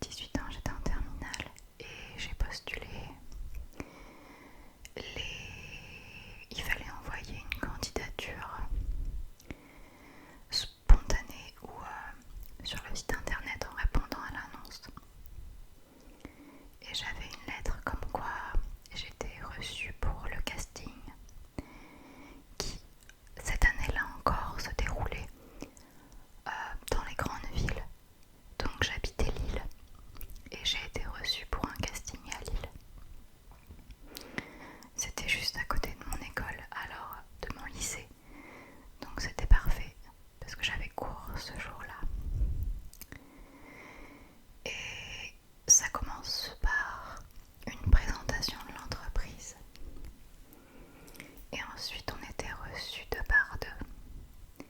18 ans, j'étais en terminale et j'ai postulé. Il fallait envoyer une candidature spontanée ou sur le site internet en répondant à l'annonce. Et j'avais une lettre comme quoi j'étais reçue pour le casting qui, cette année-là encore, se déroulait dans les grandes villes. Donc j'habitais Lille et j'ai été reçue pour un casting à Lille. C'était juste à côté de mon école, alors de mon lycée. Donc c'était parfait parce que j'avais cours ce jour-là. Et ça commence par une présentation de l'entreprise. Et ensuite on était reçus deux par deux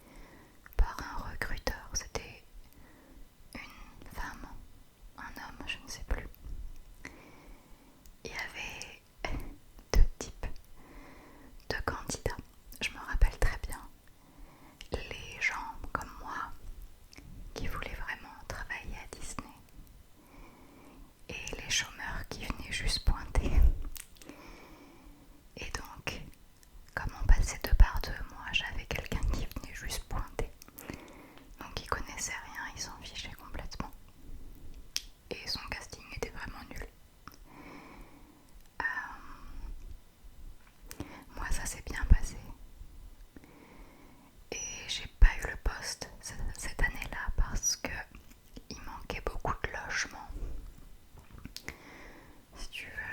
par un recruteur. C'était une femme, un homme, je ne sais plus. Il y avait deux types de candidats. Je me rappelle très bien. Les gens comme moi qui voulaient vraiment travailler à Disney et les chômeurs qui venaient juste pointer. Et donc, comme on passait deux par deux, moi j'avais quelqu'un qui venait juste pointer. Donc il connaissait rien, il s'en fichait complètement. Et son casting était vraiment nul. Moi ça s'est bien passé. Et j'ai pas eu le poste cette année-là parce que il manquait beaucoup de logements. Si tu veux,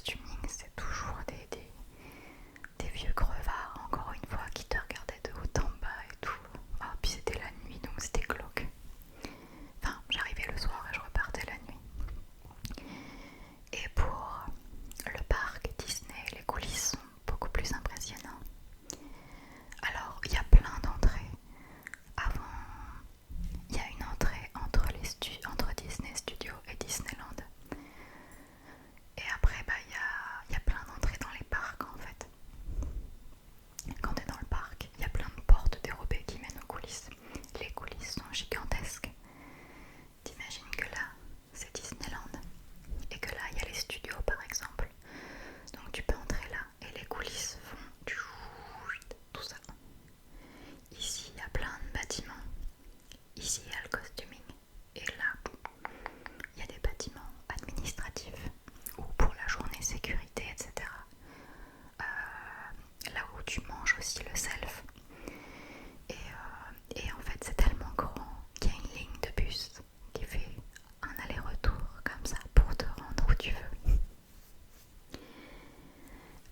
costuming, c'est toujours des vieux crevards, encore une fois, qui te regardaient de haut en bas et tout. Ah, puis c'était la nuit, donc c'était glauque. Enfin, j'arrivais le soir et je repartais la nuit. Et pour le parc Disney, les coulisses sont beaucoup plus impressionnantes. Alors, il y a plein d'entrées. Avant, il y a une entrée entre Disney Studios et Disneyland. Et après, il y a plein d'entrées dans les parcs en fait. Quand tu es dans le parc, il y a plein de portes dérobées qui mènent aux coulisses. Les coulisses sont gigantesques. T'imagines que là, c'est Disneyland et que là, il y a les studios par exemple. Donc tu peux entrer là et les coulisses font tout ça. Ici, il y a plein de bâtiments. Ici, il y a le costuming. Et là, il y a des bâtiments administratifs ou pour la journée sécurité, etc. Là où tu manges aussi le self. Et en fait, c'est tellement grand qu'il y a une ligne de bus qui fait un aller-retour comme ça pour te rendre où tu veux.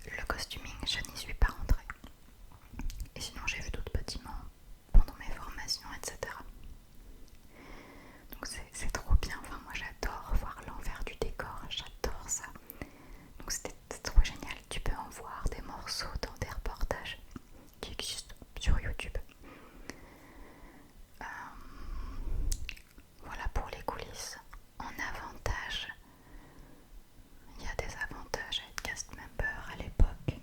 Le costuming, je n'y suis pas rentrée. Et sinon, j'ai vu d'autres bâtiments pendant mes formations, etc. Donc c'est trop bien. Enfin, moi, j'adore voir l'envers du décor. J'adore ça. Donc c'était trop génial. Tu peux en voir des morceaux dans des reportages qui existent sur YouTube. Voilà pour les coulisses. En avantage, il y a des avantages à être cast member à l'époque.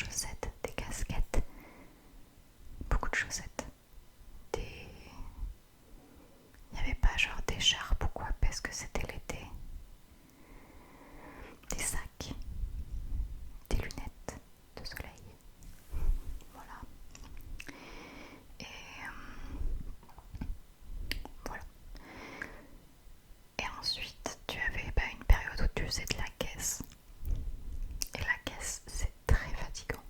chaussettes, des casquettes, beaucoup de chaussettes, il n'y avait pas genre d'écharpe ou quoi parce que c'était l'été, des sacs, des lunettes de soleil, voilà. Et voilà. Et ensuite tu avais une période où tu faisais de la caisse. Et la caisse c'est très fatigant.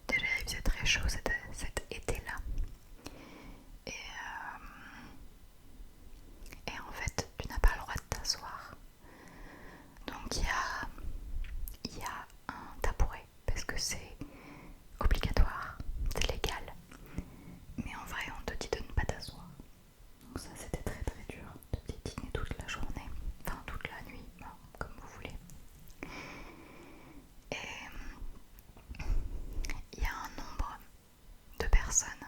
Déjà il faisait très chaud cet été-là. Et en fait, tu n'as pas le droit de t'asseoir. Donc il y a un tabouret parce que c'est obligatoire, c'est légal. Mais en vrai, on te dit de ne pas t'asseoir. Donc ça, c'était très très dur de piétiner toute la journée, enfin toute la nuit, comme vous voulez. Et il y a un nombre de personnes